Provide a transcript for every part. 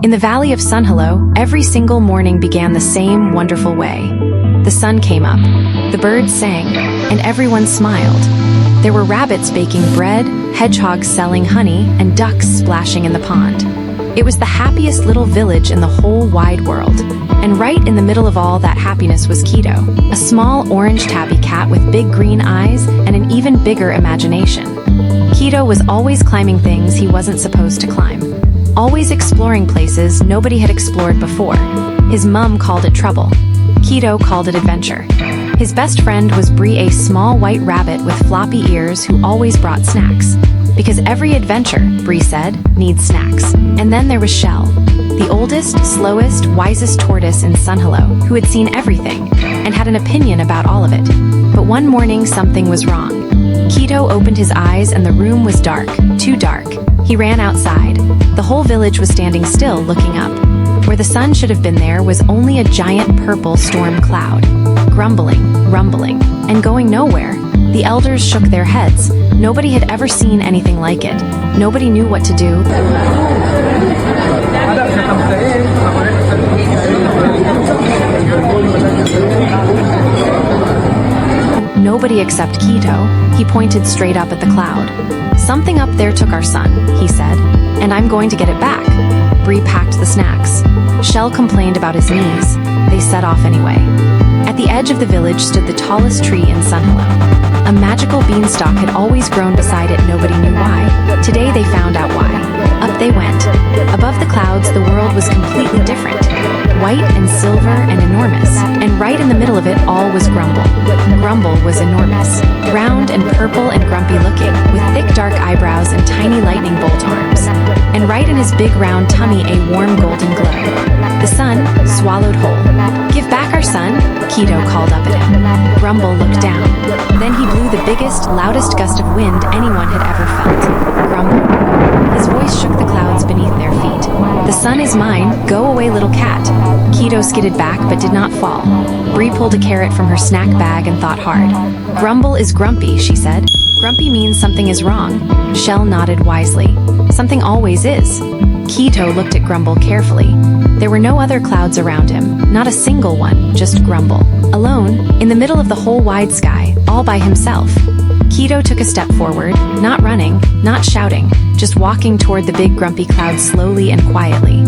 In the Valley of Sunhallow, every single morning began the same wonderful way. The sun came up, the birds sang, and everyone smiled. There were rabbits baking bread, hedgehogs selling honey, and ducks splashing in the pond. It was the happiest little village in the whole wide world. And right in the middle of all that happiness was Keto, a small orange tabby cat with big green eyes and an even bigger imagination. Keto was always climbing things he wasn't supposed to climb. Always exploring places nobody had explored before. His mum called it trouble. Keto called it adventure. His best friend was Bree, a small white rabbit with floppy ears who always brought snacks. Because every adventure, Bree said, needs snacks. And then there was Shell, the oldest, slowest, wisest tortoise in Sunhallow, who had seen everything and had an opinion about all of it. But one morning something was wrong. Keto opened his eyes and the room was dark, too dark. He ran outside. The whole village was standing still, looking up. Where the sun should have been there was only a giant purple storm cloud. Grumbling, rumbling, and going nowhere. The elders shook their heads. Nobody had ever seen anything like it. Nobody knew what to do. Nobody except Keto. He pointed straight up at the cloud. "Something up there took our sun," he said, "and I'm going to get it back." Bree packed the snacks. Shell complained about his knees. They set off anyway. At the edge of the village stood the tallest tree in Sunhallow. A magical beanstalk had always grown beside it, nobody knew why. Today they found out why. Up they went. Above the clouds, the world was completely different. White and silver and enormous. And right in the middle of it all was Grumble. Grumble was enormous. Round and purple and grumpy looking, with thick dark eyebrows and tiny lightning bolt arms. And right in his big round tummy a warm golden glow. The sun swallowed whole. "Give back our sun," Keto called up at him. Grumble looked down. Then he blew the biggest, loudest gust of wind anyone had ever felt. Grumble. His voice shook the clouds beneath their feet. "The sun is mine, go away little cat." Keto skidded back but did not fall. Bree pulled a carrot from her snack bag and thought hard. "Grumble is grumpy," she said. "Grumpy means something is wrong." Shell nodded wisely. "Something always is." Keto looked at Grumble carefully. There were no other clouds around him, not a single one, just Grumble. Alone, in the middle of the whole wide sky, all by himself. Keto took a step forward, not running, not shouting, just walking toward the big grumpy cloud slowly and quietly.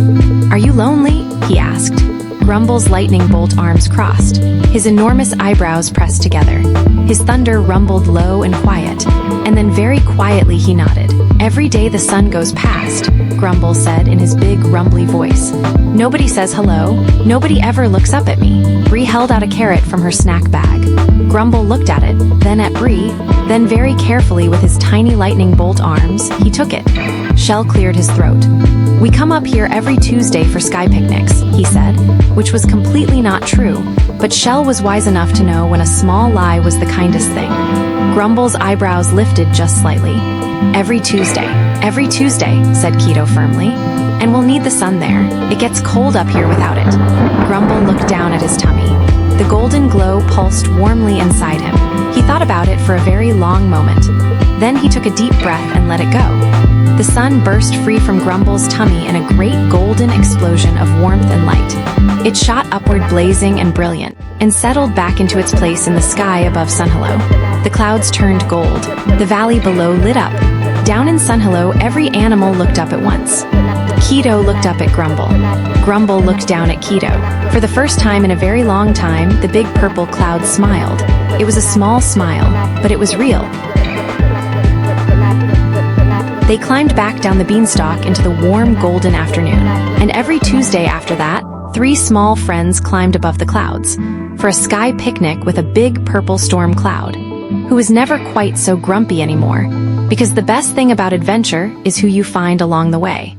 "Are you lonely?" he asked. Grumble's lightning bolt arms crossed. His enormous eyebrows pressed together. His thunder rumbled low and quiet. And then very quietly he nodded. "Every day the sun goes past," Grumble said in his big, rumbly voice. "Nobody says hello. Nobody ever looks up at me." Bree held out a carrot from her snack bag. Grumble looked at it, then at Bree, then very carefully with his tiny lightning bolt arms, he took it. Shell cleared his throat. "We come up here every Tuesday for sky picnics," he said, which was completely not true, but Shell was wise enough to know when a small lie was the kindest thing. Grumble's eyebrows lifted just slightly. Every Tuesday, said Keto firmly. "And we'll need the sun there. It gets cold up here without it." Grumble looked down at his tummy. The golden glow pulsed warmly inside him. He thought about it for a very long moment. Then he took a deep breath and let it go. The sun burst free from Grumble's tummy in a great golden explosion of warmth and light. It shot upward blazing and brilliant, and settled back into its place in the sky above Sunhallow. The clouds turned gold. The valley below lit up. Down in Sunhallow, every animal looked up at once. Keto looked up at Grumble. Grumble looked down at Keto. For the first time in a very long time, the big purple cloud smiled. It was a small smile, but it was real. They climbed back down the beanstalk into the warm golden afternoon. And every Tuesday after that, 3 small friends climbed above the clouds for a sky picnic with a big purple storm cloud, who was never quite so grumpy anymore. Because the best thing about adventure is who you find along the way.